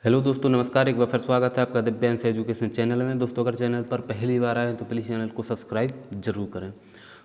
Hello दोस्तों, नमस्कार। एक बार फिर स्वागत है आपका दिव्यांश एजुकेशन चैनल में। दोस्तों, अगर चैनल पर पहली बार आए तो प्लीज़ चैनल को सब्सक्राइब जरूर करें।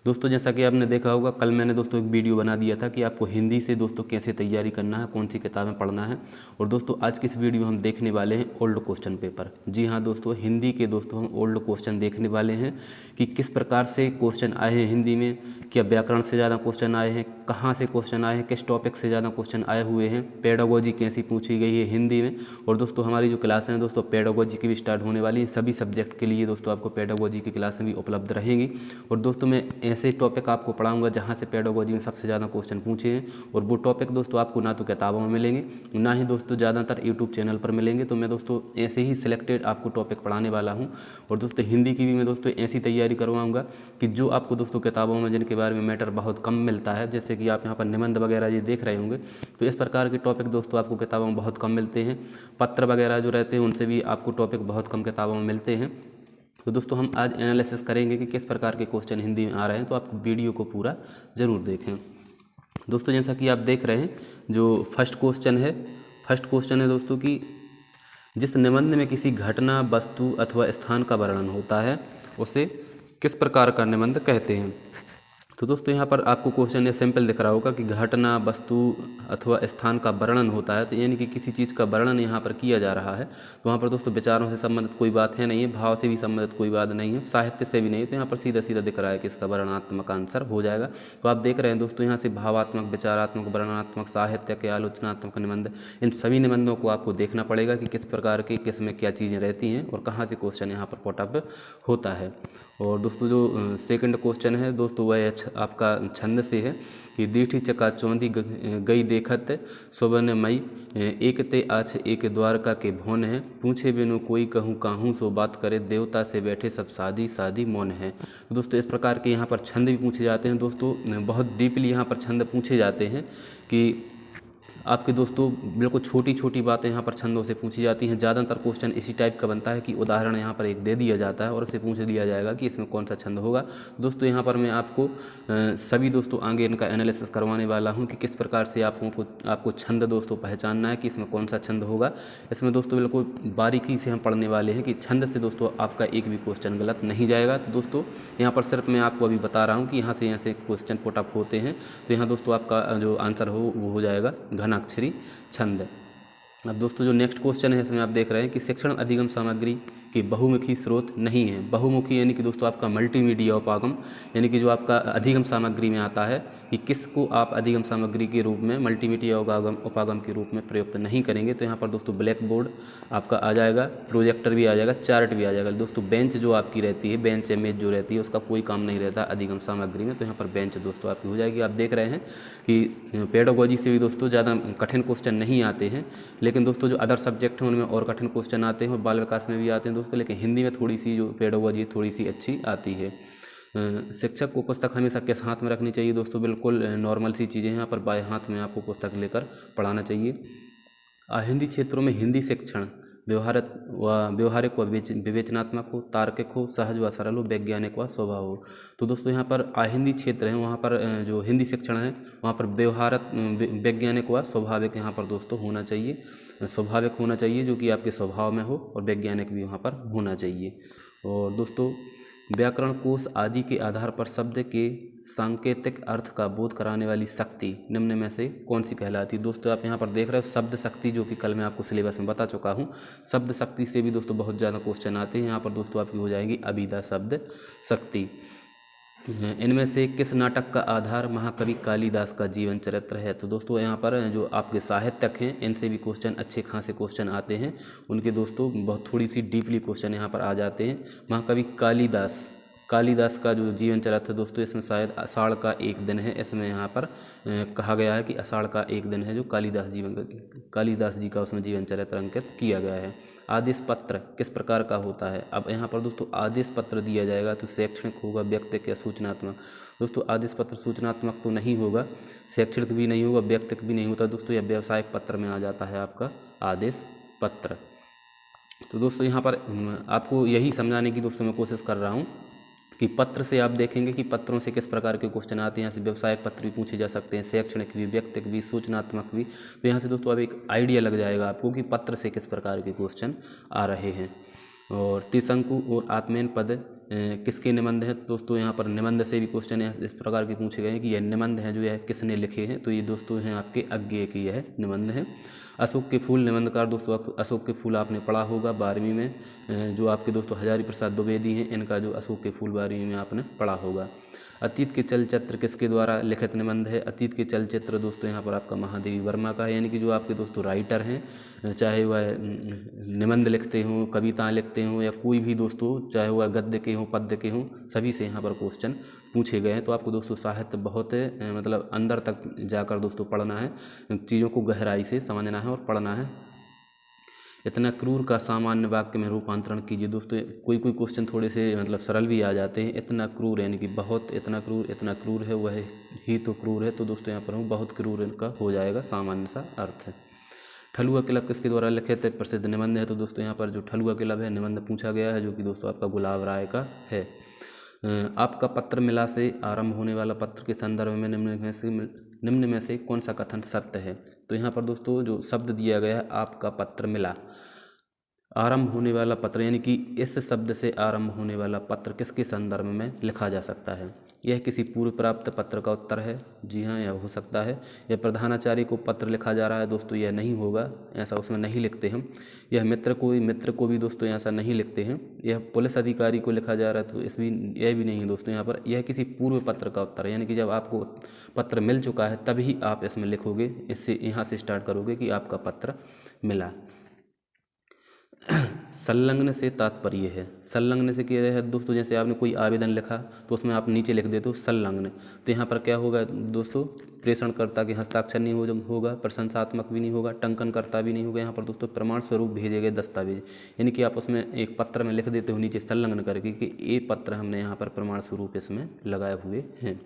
दोस्तों, जैसा कि आपने देखा होगा, कल मैंने दोस्तों एक वीडियो बना दिया था कि आपको हिंदी से दोस्तों कैसे तैयारी करना है, कौन सी किताबें पढ़ना है। और दोस्तों, आज की इस वीडियो हम देखने वाले हैं ओल्ड क्वेश्चन पेपर। जी हाँ दोस्तों, हिंदी के दोस्तों हम ओल्ड क्वेश्चन देखने वाले हैं कि किस प्रकार से क्वेश्चन आए हैं हिंदी में, क्या व्याकरण से ज़्यादा क्वेश्चन आए हैं, कहाँ से क्वेश्चन आए हैं, किस टॉपिक से ज़्यादा क्वेश्चन आए हुए हैं, पेडागोजी कैसी पूछी गई है हिंदी में। और दोस्तों, हमारी जो क्लासें हैं दोस्तों पेडागोजी की भी स्टार्ट होने वाली है। सभी सब्जेक्ट के लिए दोस्तों आपको पेडागोजी की क्लासें भी उपलब्ध रहेंगी। और दोस्तों, मैं ऐसे टॉपिक आपको पढ़ाऊंगा जहाँ से पेडागोजी में सबसे ज़्यादा क्वेश्चन पूछे हैं। और वो टॉपिक दोस्तों आपको ना तो किताबों में मिलेंगे, ना ही दोस्तों ज़्यादातर यूट्यूब चैनल पर मिलेंगे। तो मैं दोस्तों ऐसे ही सिलेक्टेड आपको टॉपिक पढ़ाने वाला हूँ। और दोस्तों, हिंदी की भी मैं दोस्तों ऐसी तैयारी करवाऊँगा कि जो आपको दोस्तों किताबों में जिनके बारे में मैटर बहुत कम मिलता है, जैसे कि आप यहाँ पर निबंध वगैरह ये देख रहे होंगे, तो इस प्रकार के टॉपिक दोस्तों आपको किताबों में बहुत कम मिलते हैं। पत्र वगैरह जो रहते हैं उनसे भी आपको टॉपिक बहुत कम किताबों में मिलते हैं। तो दोस्तों, हम आज एनालिसिस करेंगे कि किस प्रकार के क्वेश्चन हिंदी में आ रहे हैं। तो आप वीडियो को पूरा ज़रूर देखें। दोस्तों, जैसा कि आप देख रहे हैं, जो फर्स्ट क्वेश्चन है दोस्तों कि जिस निबंध में किसी घटना, वस्तु अथवा स्थान का वर्णन होता है उसे किस प्रकार का निबंध कहते हैं। तो दोस्तों, यहाँ पर आपको क्वेश्चन ये सिंपल दिख रहा होगा कि घटना, वस्तु अथवा स्थान का वर्णन होता है, तो यानी कि किसी चीज़ का वर्णन यहाँ पर किया जा रहा है। तो वहाँ पर दोस्तों विचारों से संबंधित कोई बात है नहीं है, भाव से भी संबंधित कोई बात नहीं है, साहित्य से भी नहीं है। तो यहाँ पर सीधा सीधा दिख रहा है कि इसका वर्णनात्मक आंसर हो जाएगा। तो आप देख रहे हैं दोस्तों, यहाँ से भावात्मक, विचारात्मक, वर्णनात्मक, साहित्य के, आलोचनात्मक निबंध, इन सभी निबंधों को आपको देखना पड़ेगा कि किस प्रकार के, किस में क्या चीज़ें रहती हैं और कहाँ से क्वेश्चन यहाँ पर पुटअप होता है। और दोस्तों, जो सेकंड क्वेश्चन है दोस्तों, वह आपका छंद से है कि दीठी चकाचौंधी गई देखत सुबन मई, एक ते आछ एक द्वारका के भवन है, पूछे बिनु कोई कहूँ काहूँ सो बात करे, देवता से बैठे सब साधी साधी मौन है। तो दोस्तों, इस प्रकार के यहाँ पर छंद भी पूछे जाते हैं दोस्तों। बहुत डीपली यहाँ पर छंद पूछे जाते हैं कि आपके दोस्तों बिल्कुल छोटी छोटी बातें यहाँ पर छंदों से पूछी जाती हैं। ज़्यादातर क्वेश्चन इसी टाइप का बनता है कि उदाहरण यहाँ पर एक दे दिया जाता है और उससे पूछ दिया जाएगा कि इसमें कौन सा छंद होगा। दोस्तों, यहाँ पर मैं आपको सभी दोस्तों आगे इनका एनालिसिस करवाने वाला हूँ कि किस प्रकार से आपको छंद दोस्तों पहचानना है कि इसमें कौन सा छंद होगा। इसमें दोस्तों बिल्कुल बारीकी से हम पढ़ने वाले हैं कि छंद से दोस्तों आपका एक भी क्वेश्चन गलत नहीं जाएगा। तो दोस्तों, यहाँ पर सिर्फ मैं आपको अभी बता रहा हूँ कि यहाँ से क्वेश्चन पुटअप होते हैं। तो यहाँ दोस्तों आपका जो आंसर वो हो जाएगा घनाक्षरी छंद। अब दोस्तों, जो नेक्स्ट क्वेश्चन है इसमें आप देख रहे हैं कि शिक्षण अधिगम सामग्री की बहुमुखी स्रोत नहीं है। बहुमुखी यानी कि दोस्तों आपका मल्टीमीडिया उपागम, यानी कि जो आपका अधिगम सामग्री में आता है कि किसको आप अधिगम सामग्री के रूप में, मल्टीमीडिया उपागम के रूप में प्रयुक्त नहीं करेंगे। तो यहाँ पर दोस्तों ब्लैक बोर्ड आपका आ जाएगा, प्रोजेक्टर भी आ जाएगा, चार्ट भी आ जाएगा। दोस्तों, बेंच जो आपकी रहती है, बेंच या मेज जो रहती है, उसका कोई काम नहीं रहता अधिगम सामग्री में। तो यहाँ पर बेंच दोस्तों आपकी हो जाएगी। आप देख रहे हैं कि पेडागोजी से भी दोस्तों ज़्यादा कठिन क्वेश्चन नहीं आते हैं, लेकिन दोस्तों जो अदर सब्जेक्ट हैं उनमें और कठिन क्वेश्चन आते हैं और बाल विकास में भी आते हैं दोस्तों। लेकिन हिंदी में थोड़ी सी जो पेडागोजी थोड़ी सी अच्छी आती है। शिक्षक को पुस्तक हमेशा किस हाथ में रखनी चाहिए दोस्तों, बिल्कुल नॉर्मल सी चीज़ें हैं। यहाँ पर बाएं हाथ में आपको पुस्तक लेकर पढ़ाना चाहिए। हिंदी क्षेत्रों में हिंदी शिक्षण व्यवहारिक व विवेचनात्मक हो, तार्किक हो, सहज व सरल हो, वैज्ञानिक व स्वभाव हो। तो दोस्तों, यहाँ पर हिंदी क्षेत्र है, वहाँ पर जो हिंदी शिक्षण है वहाँ पर वैज्ञानिक व स्वाभाविक यहाँ पर दोस्तों होना चाहिए। स्वाभाविक होना चाहिए जो कि आपके स्वभाव में हो, और वैज्ञानिक भी वहाँ पर होना चाहिए। और दोस्तों, व्याकरण कोश आदि के आधार पर शब्द के सांकेतिक अर्थ का बोध कराने वाली शक्ति निम्न में से कौन सी कहलाती है। दोस्तों, आप यहाँ पर देख रहे हो शब्द शक्ति, जो कि कल मैं आपको सिलेबस में बता चुका हूँ। शब्द शक्ति से भी दोस्तों बहुत ज़्यादा क्वेश्चन आते हैं। यहाँ पर दोस्तों आपकी हो जाएगी अभिधा शब्द शक्ति। इनमें से किस नाटक का आधार महाकवि कालिदास का जीवन चरित्र है। तो दोस्तों, यहाँ पर जो आपके साहित्यक हैं इनसे भी क्वेश्चन अच्छे खासे क्वेश्चन आते हैं। उनके दोस्तों बहुत थोड़ी सी डीपली क्वेश्चन यहाँ पर आ जाते हैं। महाकवि कालिदास का जो जीवन चरित्र है दोस्तों, इसमें शायद आषाढ़ का एक दिन है। इसमें यहाँ पर कहा गया है कि आषाढ़ का एक दिन है जो कालिदास जी का उसमें जीवन चरित्र अंकित किया गया है। आदेश पत्र किस प्रकार का होता है। अब यहाँ पर दोस्तों आदेश पत्र दिया जाएगा तो शैक्षणिक होगा, व्यक्तिक या सूचनात्मक। दोस्तों, आदेश पत्र सूचनात्मक तो नहीं होगा, शैक्षणिक भी नहीं होगा, व्यक्तिक भी नहीं होता दोस्तों, या व्यावसायिक पत्र में आ जाता है आपका आदेश पत्र। तो दोस्तों, यहाँ पर आपको यही समझाने की दोस्तों मैं कोशिश कर रहा हूँ कि पत्र से आप देखेंगे कि पत्रों से किस प्रकार के क्वेश्चन आते हैं। यहाँ से व्यवसायिक पत्र भी पूछे जा सकते हैं, शैक्षणिक भी, व्यक्तिक भी, सूचनात्मक भी। तो यहाँ से दोस्तों अब एक आइडिया लग जाएगा आपको कि पत्र से किस प्रकार के क्वेश्चन आ रहे हैं। और त्रिशंकु और आत्मेन पद किसके निबंध हैं? दोस्तों यहाँ पर निबंध से भी क्वेश्चन इस प्रकार के पूछे गए हैं कि यह निबंध हैं जो यह किसने लिखे हैं। तो ये दोस्तों हैं आपके अज्ञेय की यह निबंध है। अशोक के फूल निबंधकार दोस्तों अशोक के फूल आपने पढ़ा होगा 12वीं में, जो आपके दोस्तों हजारी प्रसाद द्विवेदी हैं, इनका जो अशोक के फूल 12वीं में आपने पढ़ा होगा। अतीत के चलचित्र किसके द्वारा लिखित निबंध है? अतीत के चलचित्र दोस्तों यहाँ पर आपका महादेवी वर्मा का है, यानी कि जो आपके दोस्तों राइटर हैं, चाहे वह निबंध लिखते हों, कविताएं लिखते हों या कोई भी दोस्तों, चाहे वह गद्य के हों, पद्य के हों, सभी से यहाँ पर क्वेश्चन पूछे गए हैं। तो आपको दोस्तों साहित्य बहुत मतलब अंदर तक जाकर दोस्तों पढ़ना है, चीज़ों को गहराई से समझना है और पढ़ना है। इतना क्रूर का सामान्य वाक्य में रूपांतरण कीजिए। दोस्तों कोई कोई क्वेश्चन थोड़े से मतलब सरल भी आ जाते हैं। इतना क्रूर यानी कि बहुत, इतना क्रूर है वह ही तो क्रूर है। तो दोस्तों यहाँ पर बहुत क्रूर इनका हो जाएगा सामान्य सा अर्थ है। ठलुआ क्लब किसके द्वारा लिखित प्रसिद्ध निबंध है? तो दोस्तों यहाँ पर जो ठलुआ क्लब है निबंध पूछा गया है, जो कि दोस्तों आपका गुलाब राय का है। आपका पत्र मिला से आरंभ होने वाला पत्र के संदर्भ में निम्न में से कौन सा कथन सत्य है? तो यहाँ पर दोस्तों जो शब्द दिया गया है आपका पत्र मिला, आरंभ होने वाला पत्र, यानी कि इस शब्द से आरंभ होने वाला पत्र किसके संदर्भ में लिखा जा सकता है? यह किसी पूर्व प्राप्त पत्र का उत्तर है। जी हाँ, यह हो सकता है। यह प्रधानाचार्य को पत्र लिखा जा रहा है, दोस्तों यह नहीं होगा, ऐसा उसमें नहीं लिखते हम। यह मित्र को भी दोस्तों ऐसा नहीं लिखते हैं। यह पुलिस अधिकारी को लिखा जा रहा है, तो यह भी नहीं है दोस्तों यहाँ पर। यह किसी पूर्व पत्र का उत्तर है, यानी कि जब आपको पत्र मिल चुका है तभी आप इसमें लिखोगे। इससे यहाँ से स्टार्ट करोगे कि आपका पत्र मिला। संलग्न से तात्पर्य है, संलग्न से क्या है दोस्तों? जैसे आपने कोई आवेदन लिखा तो उसमें आप नीचे लिख देते हो संलग्न, तो यहाँ पर क्या होगा दोस्तों? प्रेषणकर्ता के हस्ताक्षर नहीं होगा, प्रशंसात्मक भी नहीं होगा, टंकनकर्ता भी नहीं होगा। यहाँ पर दोस्तों प्रमाण स्वरूप भेजे गए दस्तावेज, यानी कि आप उसमें एक पत्र में लिख देते हो नीचे संलग्न करके कि ये पत्र हमने यहाँ पर प्रमाण स्वरूप इसमें लगाए हुए हैं।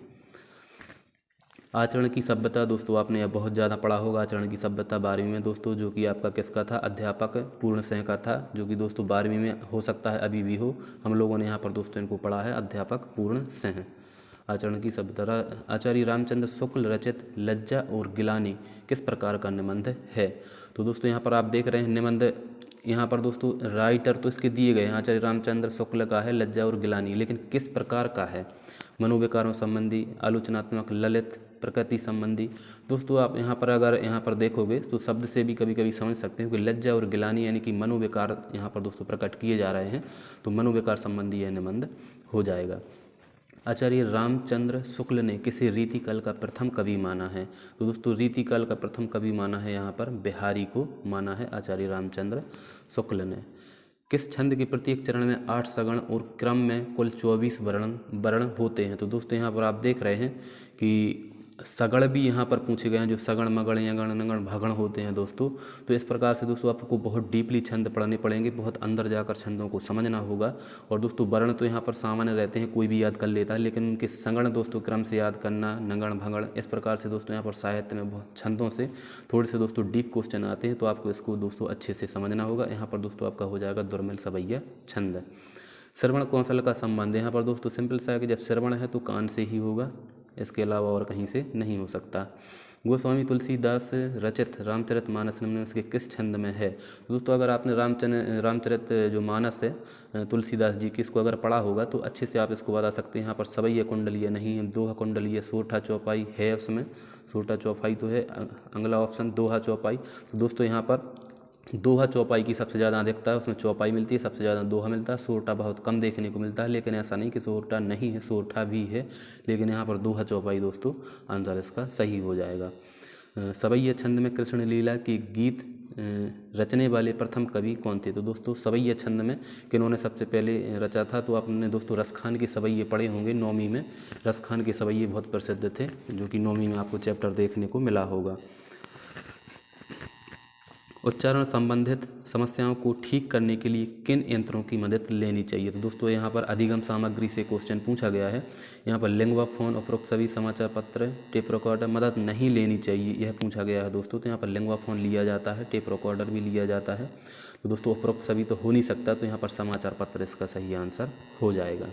आचरण की सभ्यता दोस्तों आपने यह बहुत ज़्यादा पढ़ा होगा। आचरण की सभ्यता 12वीं में दोस्तों, जो कि आपका किसका था? अध्यापक पूर्ण सिंह का था, जो कि दोस्तों 12वीं में हो सकता है अभी भी हो। हम लोगों ने यहाँ पर दोस्तों इनको पढ़ा है, अध्यापक पूर्ण सिंह। आचरण की सभ्यता आचार्य रामचंद्र शुक्ल रचित लज्जा और गिलानी किस प्रकार का निबंध है? तो दोस्तों यहाँ पर आप देख रहे हैं निबंध, यहाँ पर दोस्तों राइटर तो इसके दिए गए हैं, आचार्य रामचंद्र शुक्ल का है लज्जा और गिलानी, लेकिन किस प्रकार का है? मनोविकारों संबंधी, आलोचनात्मक, ललित, प्रकृति संबंधी। दोस्तों आप यहाँ पर अगर यहाँ पर देखोगे तो शब्द से भी कभी कभी समझ सकते हो कि लज्जा और गिलानी यानी कि मनोविकार यहाँ पर दोस्तों प्रकट किए जा रहे हैं, तो मनोविकार संबंधी यह निबंध हो जाएगा। आचार्य रामचंद्र शुक्ल ने किसे रीतिकाल का प्रथम कवि माना है? तो दोस्तों रीतिकाल का प्रथम कवि माना है यहाँ पर बिहारी को माना है आचार्य रामचंद्र शुक्ल ने। किस छंद के प्रत्येक चरण में 8 सगण और क्रम में कुल 24 वर्ण होते हैं? तो दोस्तों यहाँ पर आप देख रहे हैं कि सगण भी यहाँ पर पूछे गए हैं, जो सगण, मगण, यगण, नगण, भगण होते हैं दोस्तों। तो इस प्रकार से दोस्तों आपको बहुत डीपली छंद पढ़ने पड़ेंगे, बहुत अंदर जाकर छंदों को समझना होगा। और दोस्तों वर्ण तो यहाँ पर सामान्य रहते हैं, कोई भी याद कर लेता है, लेकिन उनके सगण दोस्तों क्रम से याद करना, नगण, भगण, इस प्रकार से दोस्तों यहाँ पर साहित्य में बहुत छंदों से थोड़े से दोस्तों डीप क्वेश्चन आते हैं, तो आपको इसको दोस्तों अच्छे से समझना होगा। यहाँ पर दोस्तों आपका हो जाएगा दुर्मिल सवैया छंद। श्रवण कौशल का संबंध, यहाँ पर दोस्तों सिंपल सा है कि जब श्रवण है तो कान से ही होगा, इसके अलावा और कहीं से नहीं हो सकता। गोस्वामी तुलसीदास रचित रामचरितमानस निम्न में से किस छंद में है? दोस्तों अगर आपने रामचरित जो मानस है तुलसीदास जी की, इसको अगर पढ़ा होगा तो अच्छे से आप इसको बता सकते हैं। यहाँ पर सवैया कुंडलीय नहीं है, दोहा कुंडलीय, सोठा चौपाई है, उसमें सोठा चौपाई तो है, अगला ऑप्शन दोहा चौपाई। तो दोस्तों यहाँ पर दोहा चौपाई की सबसे ज़्यादा अधिकता है, उसमें चौपाई मिलती है, सबसे ज़्यादा दोहा मिलता है, सोरठा बहुत कम देखने को मिलता है। लेकिन ऐसा नहीं कि सोरठा नहीं है, सोरठा भी है, लेकिन यहाँ पर दोहा चौपाई दोस्तों आंसर इसका सही हो जाएगा। सवैया छंद में कृष्ण लीला के गीत रचने वाले प्रथम कवि कौन थे? तो दोस्तों सवैया छंद में किन्होंने सबसे पहले रचा था? तो आपने दोस्तों रसखान के सवैये पढ़े होंगे 9वीं में। रसखान के सवैये बहुत प्रसिद्ध थे, जो कि 9वीं में आपको चैप्टर देखने को मिला होगा। उच्चारण संबंधित समस्याओं को ठीक करने के लिए किन यंत्रों की मदद लेनी चाहिए? तो दोस्तों यहाँ पर अधिगम सामग्री से क्वेश्चन पूछा गया है। यहाँ पर लिंगवा फोन, उपरोक्त सभी समाचार पत्र, टेप रिकॉर्डर मदद नहीं लेनी चाहिए, यह पूछा गया है दोस्तों। तो यहाँ पर लिंगवा फोन लिया जाता है, टेप रिकॉर्डर भी लिया जाता है। तो दोस्तों उपरोक्त सभी तो हो नहीं सकता, तो यहाँ पर समाचार पत्र इसका सही आंसर हो जाएगा।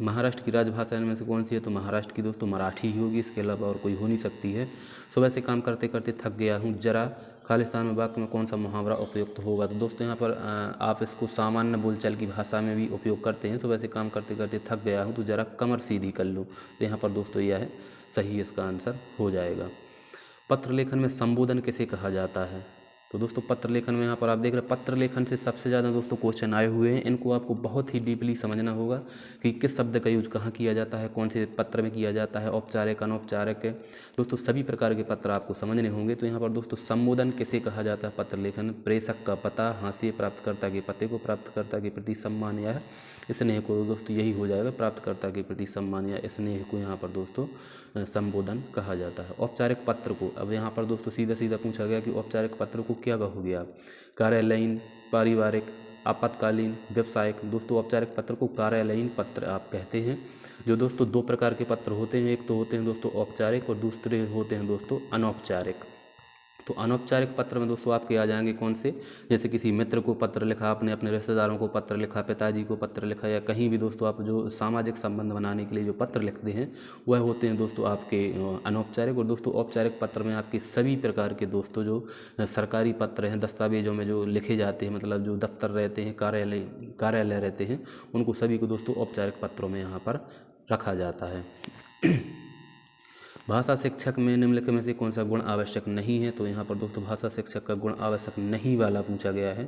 महाराष्ट्र की राजभाषा इनमें से कौन सी है? तो महाराष्ट्र की दोस्तों मराठी ही होगी, इसके अलावा और कोई हो नहीं सकती है। सुबह से काम करते करते थक गया हूँ, जरा खालिस्तान में वाक्य में कौन सा मुहावरा उपयुक्त होगा? तो दोस्तों यहाँ पर आप इसको सामान्य बोलचाल की भाषा में भी उपयोग करते हैं। सुबह से काम करते करते थक गया हूँ तो जरा कमर सीधी कर लो। तो यहाँ पर दोस्तों यह है सही, इसका आंसर हो जाएगा। पत्र लेखन में संबोधन किसे कहा जाता है? तो दोस्तों पत्र लेखन में यहाँ पर आप देख रहे हैं पत्र लेखन से सबसे ज़्यादा दोस्तों क्वेश्चन आए हुए हैं। इनको आपको बहुत ही डीपली समझना होगा कि किस शब्द का यूज कहाँ किया जाता है, कौन से पत्र में किया जाता है, औपचारिक अनौपचारिक है। दोस्तों सभी प्रकार के पत्र आपको समझने होंगे। तो यहाँ पर दोस्तों संबोधन किसे कहा जाता है पत्र लेखन? प्रेषक का पता, हाशिए प्राप्तकर्ता के पते को, प्राप्तकर्ता के प्रति सम्मान या स्नेह को। दोस्तों यही हो जाएगा, प्राप्तकर्ता के प्रति सम्मान या स्नेह को यहाँ पर दोस्तों संबोधन कहा जाता है। औपचारिक पत्र को, अब यहाँ पर दोस्तों सीधा सीधा पूछा गया कि औपचारिक पत्र को क्या कहोगे आप? कार्यालयीन, पारिवारिक, आपातकालीन, व्यावसायिक। दोस्तों औपचारिक पत्र को कार्यालयीन पत्र आप कहते हैं। जो दोस्तों दो प्रकार के पत्र होते हैं, एक तो होते हैं दोस्तों औपचारिक और दूसरे होते हैं दोस्तों अनौपचारिक। तो अनौपचारिक पत्र में दोस्तों आपके आ जाएंगे कौन से? जैसे किसी मित्र को पत्र लिखा आपने, अपने रिश्तेदारों को पत्र लिखा, पिताजी को पत्र लिखा, या कहीं भी दोस्तों आप जो सामाजिक संबंध बनाने के लिए जो पत्र लिखते हैं वह होते हैं दोस्तों आपके अनौपचारिक। और दोस्तों औपचारिक पत्र में आपके सभी प्रकार के दोस्तों जो सरकारी पत्र हैं, दस्तावेजों में जो लिखे जाते हैं, मतलब जो दफ्तर रहते हैं, कार्यालय रहते हैं, उनको सभी को दोस्तों औपचारिक पत्रों में यहाँ पर रखा जाता है। भाषा शिक्षक में निम्नलिखित में से कौन सा गुण आवश्यक नहीं है? तो यहाँ पर दोस्तों भाषा शिक्षक का गुण आवश्यक नहीं वाला पूछा गया है।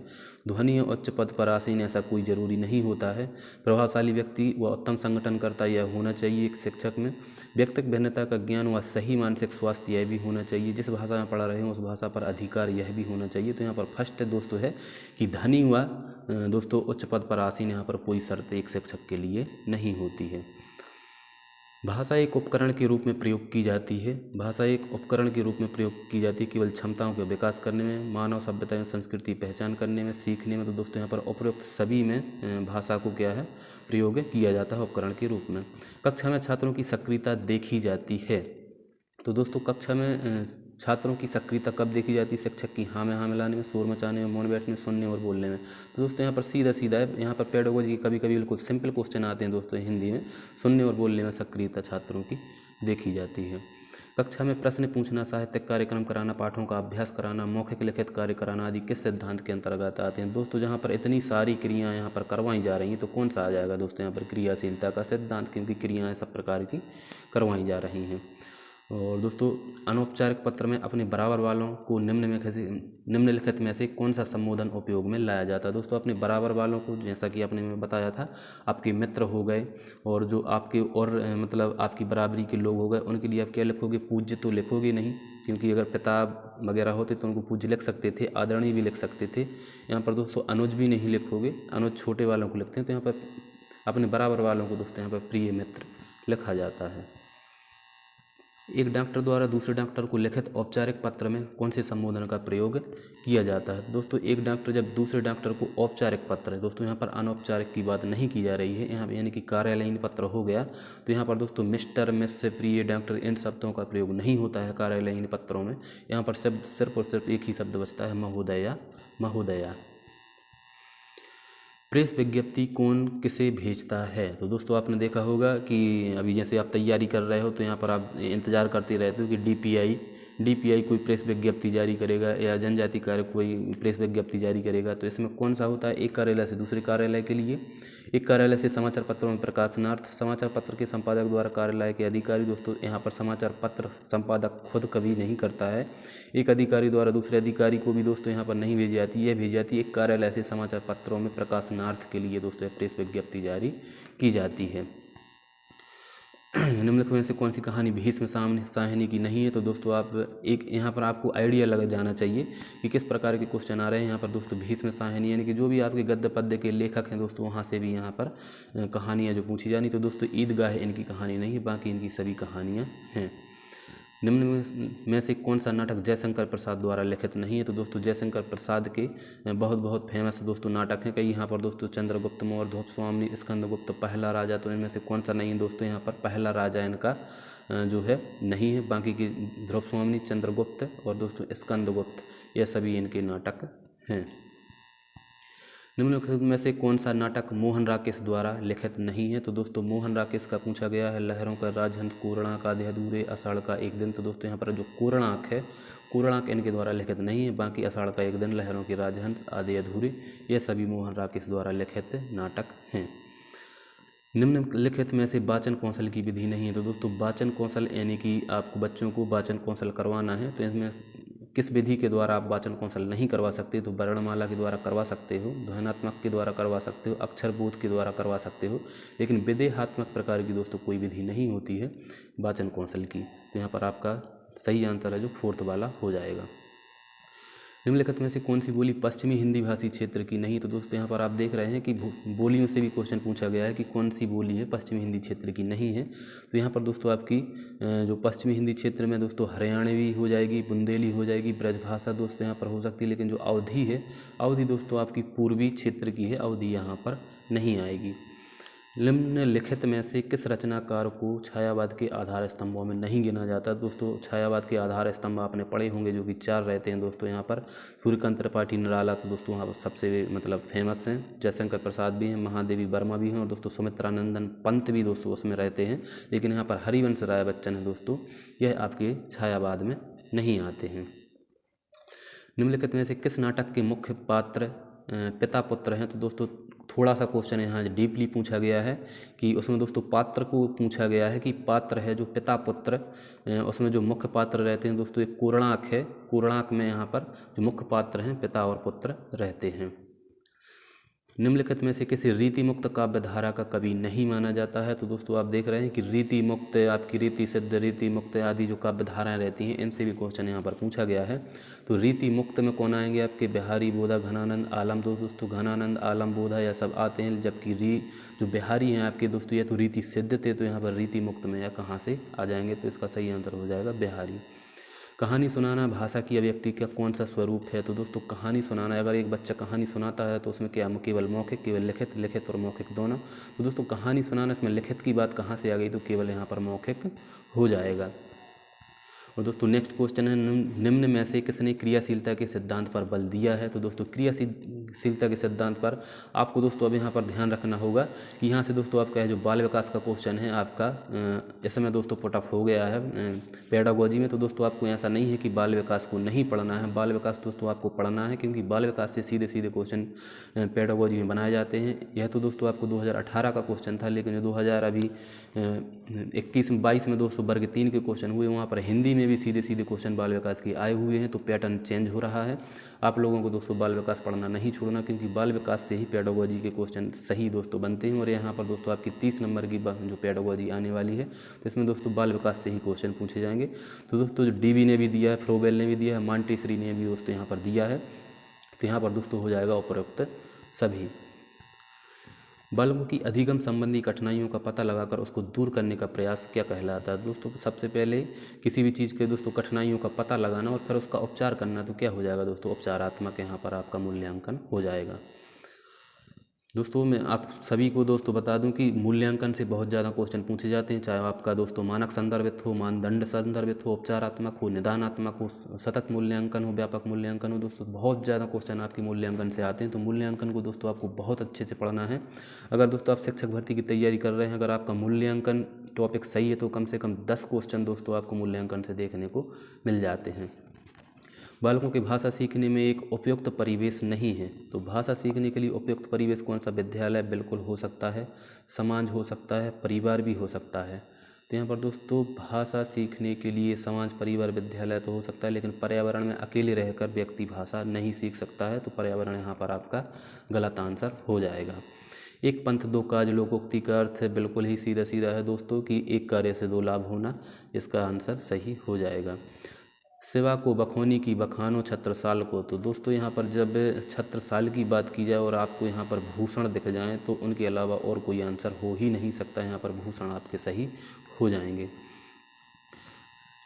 ध्वनि और उच्च पद पर आसीन ऐसा कोई जरूरी नहीं होता है। प्रभावशाली व्यक्ति व उत्तम संगठनकर्ता यह होना चाहिए एक शिक्षक में। व्यक्तिगत भिन्नता का ज्ञान व सही मानसिक स्वास्थ्य यह भी होना चाहिए। जिस भाषा में पढ़ा रहे हैं उस भाषा पर अधिकार यह भी होना चाहिए। तो यहाँ पर फर्स्ट दोस्तों है कि धनी व दोस्तों उच्च पद पर आसीन, यहाँ पर कोई शर्त एक शिक्षक के लिए नहीं होती है। भाषा एक उपकरण के रूप में प्रयोग की जाती है। भाषा एक उपकरण के रूप में प्रयोग की जाती है केवल क्षमताओं के विकास करने में, मानव सभ्यता एवं संस्कृति पहचान करने में, सीखने में। तो दोस्तों यहाँ पर उपरोक्त सभी में भाषा को क्या है? प्रयोग किया जाता है उपकरण के रूप में। कक्षा में छात्रों की सक्रियता देखी जाती है। तो दोस्तों कक्षा में छात्रों की सक्रियता कब देखी जाती है? शिक्षक की हाँ में हाँ मिलाने में, शोर मचाने में, मौन बैठने में, सुनने और बोलने में। तो दोस्तों यहाँ पर सीधा सीधा है, यहाँ पर पेडागोजी की कभी कभी बिल्कुल सिंपल क्वेश्चन आते हैं दोस्तों हिंदी में। सुनने और बोलने में सक्रियता छात्रों की देखी जाती है। कक्षा में प्रश्न पूछना, साहित्यिक कार्यक्रम कराना, पाठों का अभ्यास कराना, मौखिक लिखित कार्य कराना आदि किस सिद्धांत के अंतर्गत आते हैं? दोस्तों जहाँ पर इतनी सारी क्रियाएँ यहाँ पर करवाई जा रही हैं तो कौन सा आ जाएगा दोस्तों? यहाँ पर क्रियाशीलता का सिद्धांत, क्योंकि क्रियाएँ सब प्रकार की करवाई जा रही हैं। और दोस्तों अनौपचारिक पत्र में अपने बराबर वालों को निम्नलिखित में से कौन सा संबोधन उपयोग में लाया जाता है? दोस्तों अपने बराबर वालों को, जैसा कि आपने मैं बताया था, आपके मित्र हो गए और जो आपके और मतलब आपकी बराबरी के लोग हो गए, उनके लिए आप क्या लिखोगे? पूज्य तो लिखोगे नहीं, क्योंकि अगर पिता वगैरह होते तो उनको पूज्य लिख सकते थे, आदरणीय भी लिख सकते थे। यहाँ पर दोस्तों अनुज भी नहीं लिखोगे, अनुज छोटे वालों को लिखते हैं। तो यहाँ पर अपने बराबर वालों को दोस्तों यहाँ पर प्रिय मित्र लिखा जाता है। एक डॉक्टर द्वारा दूसरे डॉक्टर को लिखित औपचारिक पत्र में कौन से संबोधन का प्रयोग किया जाता है? दोस्तों एक डॉक्टर जब दूसरे डॉक्टर को औपचारिक पत्र है, दोस्तों यहाँ पर अनौपचारिक की बात नहीं की जा रही है, यहाँ यानी कि कार्यालयीन पत्र हो गया। तो यहाँ पर दोस्तों मिस्टर, मिस, प्रिय, डॉक्टर इन शब्दों का प्रयोग नहीं होता है कार्यालयीन पत्रों में। यहाँ पर शब्द सिर्फ और सिर्फ एक ही शब्द बचता है, महोदया, महोदया। प्रेस विज्ञप्ति कौन किसे भेजता है? तो दोस्तों आपने देखा होगा कि अभी जैसे आप तैयारी कर रहे हो तो यहाँ पर आप इंतज़ार करते रहते हो कि डीपीआई कोई प्रेस विज्ञप्ति जारी करेगा या जनजाति कार्य कोई प्रेस विज्ञप्ति जारी करेगा। तो इसमें कौन सा होता है? एक कार्यालय से दूसरे कार्यालय के लिए, एक कार्यालय से समाचार पत्रों में प्रकाशनार्थ, समाचार पत्र के संपादक द्वारा कार्यालय के अधिकारी। दोस्तों यहाँ पर समाचार पत्र संपादक खुद कभी नहीं करता है, एक अधिकारी द्वारा दूसरे अधिकारी को भी दोस्तों यहाँ पर नहीं भेजी जाती, यह भेजी जाती है एक कार्यालय से समाचार पत्रों में प्रकाशनार्थ के लिए दोस्तों प्रेस विज्ञप्ति जारी की जाती है। निम्नलिखित में से कौन सी कहानी भीष्म साहनी की नहीं है? तो दोस्तों आप एक यहाँ पर आपको आइडिया लग जाना चाहिए कि किस प्रकार के क्वेश्चन आ रहे हैं। यहाँ पर दोस्तों भीष्म साहनी यानी कि जो भी आपके गद्य पद्य के लेखक हैं दोस्तों, वहाँ से भी यहाँ पर कहानियाँ जो पूछी जानी। तो दोस्तों ईदगाह इनकी कहानी नहीं है, बाकी इनकी सभी कहानियाँ हैं। निम्न में से कौन सा नाटक जयशंकर प्रसाद द्वारा लिखित नहीं है? तो दोस्तों जयशंकर प्रसाद के बहुत फेमस दोस्तों नाटक हैं कई। यहाँ पर दोस्तों चंद्रगुप्त मौर्य, ध्रुवस्वामिनी, स्कंदगुप्त, पहला राजा। तो इनमें से कौन सा नहीं है दोस्तों? यहाँ पर पहला राजा इनका जो है नहीं है। बाकी की ध्रुवस्वामिनी, चंद्रगुप्त और दोस्तों स्कंदगुप्त, यह सभी इनके नाटक हैं। निम्नलिखित में से कौन सा नाटक मोहन राकेश द्वारा लिखित नहीं है? तो दोस्तों मोहन राकेश का पूछा गया है लहरों का राजहंस, कोणार्क, आधे अधूरे, आषाढ़ का एक दिन। तो दोस्तों यहाँ पर जो कोणार्क है, कोणार्क इनके द्वारा लिखित नहीं है, बाकी आषाढ़ का एक दिन, लहरों के राजहंस, आधे अधूरे, ये सभी मोहन राकेश द्वारा लिखित नाटक हैं। निम्नलिखित में से वाचन कौशल की विधि नहीं है? तो दोस्तों वाचन कौशल यानी कि आपको बच्चों को वाचन कौशल करवाना है, तो इसमें किस विधि के द्वारा आप वाचन कौशल नहीं करवा सकते? तो वर्णमाला के द्वारा करवा सकते हो, ध्वन्यात्मक के द्वारा करवा सकते हो, अक्षरबोध के द्वारा करवा सकते हो, लेकिन विदेहात्मक प्रकार की दोस्तों कोई विधि नहीं होती है वाचन कौशल की। तो यहाँ पर आपका सही आंसर है जो 4th वाला हो जाएगा। निम्नलिखित में से कौन सी बोली पश्चिमी हिंदी भाषी क्षेत्र की नहीं? तो दोस्तों यहाँ पर आप देख रहे हैं कि बोलियों से भी क्वेश्चन पूछा गया है कि कौन सी बोली है पश्चिमी हिंदी क्षेत्र की नहीं है। तो यहाँ पर दोस्तों आपकी जो पश्चिमी हिंदी क्षेत्र में दोस्तों हरियाणवी हो जाएगी, बुंदेली हो जाएगी, ब्रजभाषा दोस्तों यहाँ पर हो सकती है, लेकिन जो अवधी है, अवधी दोस्तों आपकी पूर्वी क्षेत्र की है, अवधी यहाँ पर नहीं आएगी। निम्नलिखित में से किस रचनाकार को छायावाद के आधार स्तंभों में नहीं गिना जाता? दोस्तों छायावाद के आधार स्तंभ आपने पढ़े होंगे जो कि 4 रहते हैं दोस्तों। यहाँ पर सूर्यकांत त्रिपाठी निराला तो दोस्तों वहाँ पर सबसे मतलब फेमस हैं, जयशंकर प्रसाद भी हैं, महादेवी वर्मा भी हैं, और दोस्तों सुमित्रानंदन पंत भी दोस्तों उसमें रहते हैं, लेकिन यहाँ पर हरिवंश राय बच्चन है दोस्तों, यह आपके छायावाद में नहीं आते हैं। निम्नलिखित में से किस नाटक के मुख्य पात्र पिता पुत्र हैं? तो दोस्तों थोड़ा सा क्वेश्चन यहाँ डीपली पूछा गया है कि उसमें दोस्तों पात्र को पूछा गया है कि पात्र है जो पिता पुत्र, उसमें जो मुख्य पात्र रहते हैं दोस्तों एक कोणार्क है, कोणार्क में यहाँ पर जो मुख्य पात्र हैं पिता और पुत्र रहते हैं। निम्नलिखित में से किसी रीति मुक्त काव्य धारा का कवि नहीं माना जाता है? तो दोस्तों आप देख रहे हैं कि रीति मुक्त, आपकी रीति सिद्ध, रीति मुक्त आदि जो काव्य धाराएँ रहती हैं इनसे भी क्वेश्चन यहाँ पर पूछा गया है। तो रीति मुक्त में कौन आएंगे? आपके बिहारी, बोधा, घनानंद, आलम। दोस्तों घनानंद, आलम, बोधा यह सब आते हैं, जबकि जो बिहारी हैं आपके दोस्तों ये तो रीति सिद्ध थे, तो यहाँ पर रीति मुक्त में या कहाँ से आ जाएंगे? तो इसका सही आंसर हो जाएगा बिहारी। कहानी सुनाना भाषा की अभिव्यक्ति का कौन सा स्वरूप है? तो दोस्तों कहानी सुनाना, अगर एक बच्चा कहानी सुनाता है तो उसमें क्या केवल मौखिक, केवल लिखित, लिखित और मौखिक दोनों। तो दोस्तों कहानी सुनाना इसमें लिखित की बात कहाँ से आ गई? तो केवल यहाँ पर मौखिक हो जाएगा। और दोस्तों नेक्स्ट क्वेश्चन है निम्न में से किसने क्रियाशीलता के सिद्धांत पर बल दिया है? तो दोस्तों क्रियाशीलता के सिद्धांत पर आपको दोस्तों अब यहाँ पर ध्यान रखना होगा कि यहाँ से दोस्तों आपका जो बाल विकास का क्वेश्चन है आपका इस समय दोस्तों पुट ऑफ हो गया है पेडागोजी में। तो दोस्तों आपको ऐसा नहीं है कि बाल विकास को नहीं पढ़ना है, बाल विकास दोस्तों आपको पढ़ना है, क्योंकि बाल विकास से सीधे सीधे क्वेश्चन पेडागोजी में बनाए जाते हैं। यह तो दोस्तों आपको 2018 का क्वेश्चन था, लेकिन जो 2021-22 में दोस्तों वर्ग 3 के क्वेश्चन हुए, वहाँ पर हिंदी में भी सीधे सीधे क्वेश्चन बाल विकास के आए हुए हैं। तो पैटर्न चेंज हो रहा है। आप लोगों को दोस्तों बाल विकास पढ़ना नहीं छोड़ना, क्योंकि बाल विकास से ही पेडागोजी के क्वेश्चन सही दोस्तों बनते हैं। और यहाँ पर दोस्तों आपकी 30 नंबर की जो पेडागोजी आने वाली है, तो इसमें दोस्तों बाल विकास से ही क्वेश्चन पूछे जाएंगे। तो दोस्तों जो डीवी ने भी दिया है, फ्रोबेल ने भी दिया है, मॉन्टेसरी ने भी दोस्तों यहाँ पर दिया है। तो यहाँ पर दोस्तों हो जाएगा उपरोक्त सभी। बालकों की अधिगम संबंधी कठिनाइयों का पता लगाकर उसको दूर करने का प्रयास क्या कहलाता है? दोस्तों सबसे पहले किसी भी चीज़ के दोस्तों कठिनाइयों का पता लगाना और फिर उसका उपचार करना, तो क्या हो जाएगा दोस्तों? उपचारात्मक यहाँ पर आपका मूल्यांकन हो जाएगा। दोस्तों मैं आप सभी को दोस्तों बता दूं कि मूल्यांकन से बहुत ज़्यादा क्वेश्चन पूछे जाते हैं, चाहे आपका दोस्तों मानक संदर्भित हो, मानदंड संदर्भित हो, उपचारात्मक हो, निदानात्मक हो, सतत मूल्यांकन हो, व्यापक मूल्यांकन हो। दोस्तों बहुत ज़्यादा क्वेश्चन आपके मूल्यांकन से आते हैं, तो मूल्यांकन को दोस्तों आपको बहुत अच्छे से पढ़ना है। अगर दोस्तों आप शिक्षक भर्ती की तैयारी कर रहे हैं, अगर आपका मूल्यांकन टॉपिक सही है, तो कम से कम 10 क्वेश्चन दोस्तों आपको मूल्यांकन से देखने को मिल जाते हैं। बालकों के भाषा सीखने में एक उपयुक्त परिवेश नहीं है, तो भाषा सीखने के लिए उपयुक्त परिवेश कौन सा? विद्यालय बिल्कुल हो सकता है, समाज हो सकता है, परिवार भी हो सकता है। तो यहाँ पर दोस्तों भाषा सीखने के लिए समाज, परिवार, विद्यालय तो हो सकता है, लेकिन पर्यावरण में अकेले रहकर व्यक्ति भाषा नहीं सीख सकता है, तो पर्यावरण यहाँ पर आपका गलत आंसर हो जाएगा। एक पंथ दो काज लोकोक्ति का अर्थ बिल्कुल ही सीधा सीधा है दोस्तों कि एक कार्य से 2 लाभ होना, इसका आंसर सही हो जाएगा। शिवा को बखोनी की बखानो छत्रसाल को, तो दोस्तों यहाँ पर जब छत्रसाल की बात की जाए और आपको यहाँ पर भूषण दिख जाएं, तो उनके अलावा और कोई आंसर हो ही नहीं सकता। यहाँ पर भूषण आपके सही हो जाएंगे।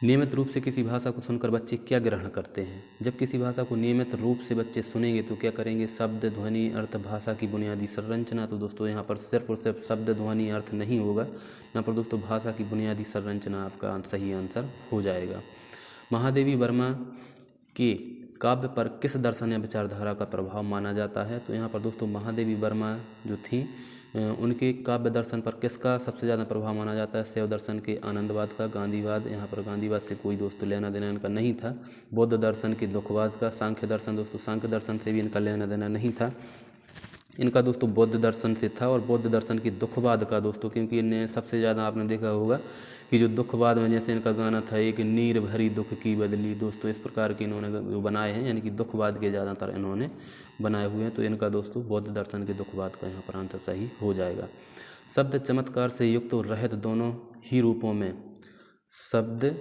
नियमित रूप से किसी भाषा को सुनकर बच्चे क्या ग्रहण करते हैं? जब किसी भाषा को नियमित रूप से बच्चे सुनेंगे तो क्या करेंगे? शब्द, ध्वनि, अर्थ, भाषा की बुनियादी संरचना। तो दोस्तों यहाँ पर सिर्फ और सिर्फ शब्द, ध्वनि, अर्थ नहीं होगा, यहाँ पर दोस्तों भाषा की बुनियादी संरचना आपका सही आंसर हो जाएगा। महादेवी वर्मा के काव्य पर किस दर्शन या विचारधारा का प्रभाव माना जाता है? तो यहाँ पर दोस्तों महादेवी वर्मा जो थी उनके काव्य दर्शन पर किसका सबसे ज़्यादा प्रभाव माना जाता है? शैव दर्शन के आनंदवाद का, गांधीवाद, यहाँ पर गांधीवाद से कोई दोस्तों लेना देना इनका नहीं था, बौद्ध दर्शन के दुखवाद का, सांख्य दर्शन दोस्तों सांख्य दर्शन से भी इनका लेना देना नहीं था, इनका दोस्तों बौद्ध दर्शन से था, और बौद्ध दर्शन की दुखवाद का दोस्तों, क्योंकि इन्हें सबसे ज़्यादा आपने देखा होगा कि जो दुखवाद में जैसे इनका गाना था एक नीर भरी दुख की बदली दोस्तों, इस प्रकार के इन्होंने जो बनाए हैं, यानी कि दुखवाद के ज़्यादातर इन्होंने बनाए हुए हैं। तो इनका दोस्तों बौद्ध दर्शन के दुखवाद का यहाँ पर आंसर सही हो जाएगा। शब्द चमत्कार से युक्त और रहित दोनों ही रूपों में, शब्द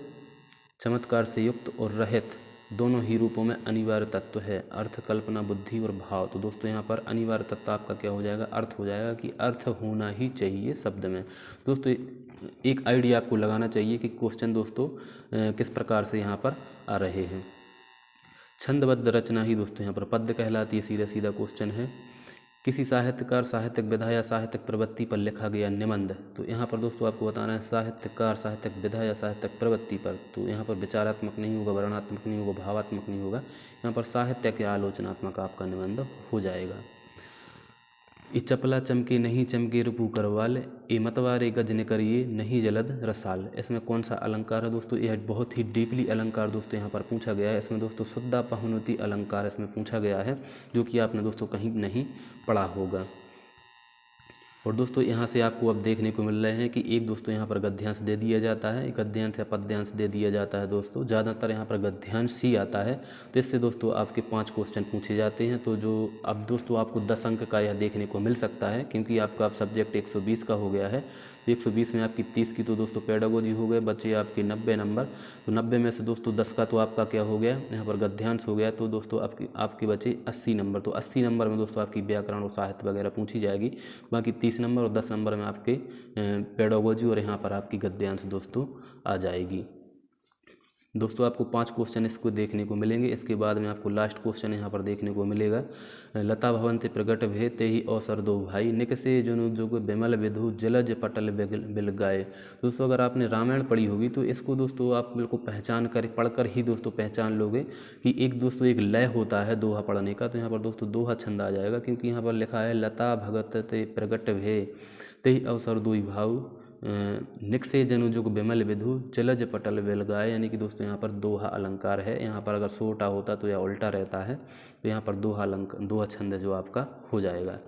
चमत्कार से युक्त और रहित दोनों ही रूपों में अनिवार्य तत्व है अर्थ, कल्पना, बुद्धि और भाव। तो दोस्तों यहाँ पर अनिवार्य तत्व आपका क्या हो जाएगा? अर्थ हो जाएगा कि अर्थ होना ही चाहिए शब्द में। दोस्तों एक आइडिया आपको लगाना चाहिए कि क्वेश्चन दोस्तों किस प्रकार से यहाँ पर आ रहे हैं। छंदबद्ध रचना ही दोस्तों यहाँ पर पद्य कहलाती है, सीधा सीधा क्वेश्चन है। किसी साहित्यकार, साहित्यिक विधा या साहित्यिक प्रवृत्ति पर लिखा गया निबंध। तो यहाँ पर दोस्तों आपको बताना है साहित्यकार, साहित्यिक विधा या साहित्यिक प्रवृत्ति पर। तो यहाँ पर विचारात्मक नहीं होगा, वर्णनात्मक नहीं होगा, भावात्मक नहीं होगा, यहाँ पर साहित्य के आलोचनात्मक आपका निबंध हो जाएगा। ई चपला चमके नहीं चमके रुपू करवाल, ए मतवारे गजन करिए नहीं जलद रसाल। इसमें कौन सा अलंकार है दोस्तों? यह बहुत ही डीपली अलंकार दोस्तों यहाँ पर पूछा गया है। इसमें दोस्तों शुद्धा पहुनति अलंकार इसमें पूछा गया है, जो कि आपने दोस्तों कहीं नहीं पढ़ा होगा। और दोस्तों यहाँ से आपको अब देखने को मिल रहे हैं कि एक दोस्तों यहाँ पर गद्यांश दे दिया जाता है, एक गद्यांश या पद्यांश दे दिया जाता है दोस्तों, ज़्यादातर यहाँ पर गद्यांश ही आता है। तो इससे दोस्तों आपके 5 क्वेश्चन पूछे जाते हैं। तो जो अब दोस्तों आपको 10 अंक का यह देखने को मिल सकता है, क्योंकि आपका अब सब्जेक्ट 120 का हो गया है। तो 120 में आपकी 30 की तो दोस्तों पेडागोजी हो गए, बचे आपके 90 नंबर। तो 90 में से दोस्तों 10 का तो आपका क्या हो गया, यहाँ पर गद्यांश हो गया। तो दोस्तों आपके बचे 80 नंबर। तो 80 नंबर में दोस्तों आपकी व्याकरण और साहित्य वगैरह पूछी जाएगी। बाकी 30 नंबर और 10 नंबर में आपके पेडागोजी और यहाँ पर आपकी गद्यांश दोस्तों आ जाएगी। दोस्तों आपको 5 क्वेश्चन इसको देखने को मिलेंगे। इसके बाद में आपको लास्ट क्वेश्चन यहाँ पर देखने को मिलेगा। लता भवन ते प्रगट भे ते ही अवसर दो भाई, निकसे जुनु जुग बिमल विधु जलज पटल बिल गाए। दोस्तों अगर आपने रामायण पढ़ी होगी तो इसको दोस्तों आप बिल्कुल पहचान कर पढ़कर ही दोस्तों पहचान लोगे कि एक दोस्तों एक लय होता है दोहा पढ़ने का। तो यहाँ पर दोस्तों दोहा छंद आ जाएगा, क्योंकि यहाँ पर लिखा है लता भगत ते प्रगट भे ते ही अवसर दो भाऊ, निकसे जनु जुग बिमल विधु जलज पटल बेल गाए। यानी कि दोस्तों यहाँ पर दोहा अलंकार है। यहाँ पर अगर सोटा होता तो यह उल्टा रहता है। तो यहाँ पर दोहा छंद जो आपका हो जाएगा।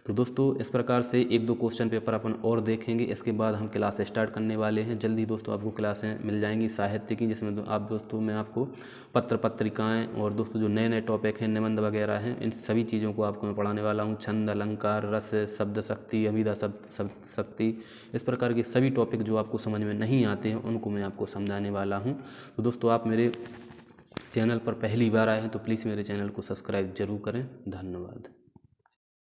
तो दोस्तों इस प्रकार से 1-2 क्वेश्चन पेपर अपन और देखेंगे। इसके बाद हम क्लास स्टार्ट करने वाले हैं। जल्दी दोस्तों आपको क्लासें मिल जाएंगी साहित्य की, जिसमें आप दोस्तों मैं आपको पत्र पत्रिकाएँ और दोस्तों जो नए नए टॉपिक हैं, निबंध वगैरह हैं, इन सभी चीज़ों को आपको मैं पढ़ाने वाला हूँ। छंद, अलंकार, रस, शब्द शक्ति, अभिधा शब्द शक्ति, इस प्रकार के सभी टॉपिक जो आपको समझ में नहीं आते हैं उनको मैं आपको समझाने वाला हूँ। तो दोस्तों आप मेरे चैनल पर पहली बार आए हैं तो प्लीज़ मेरे चैनल को सब्सक्राइब जरूर करें। धन्यवाद।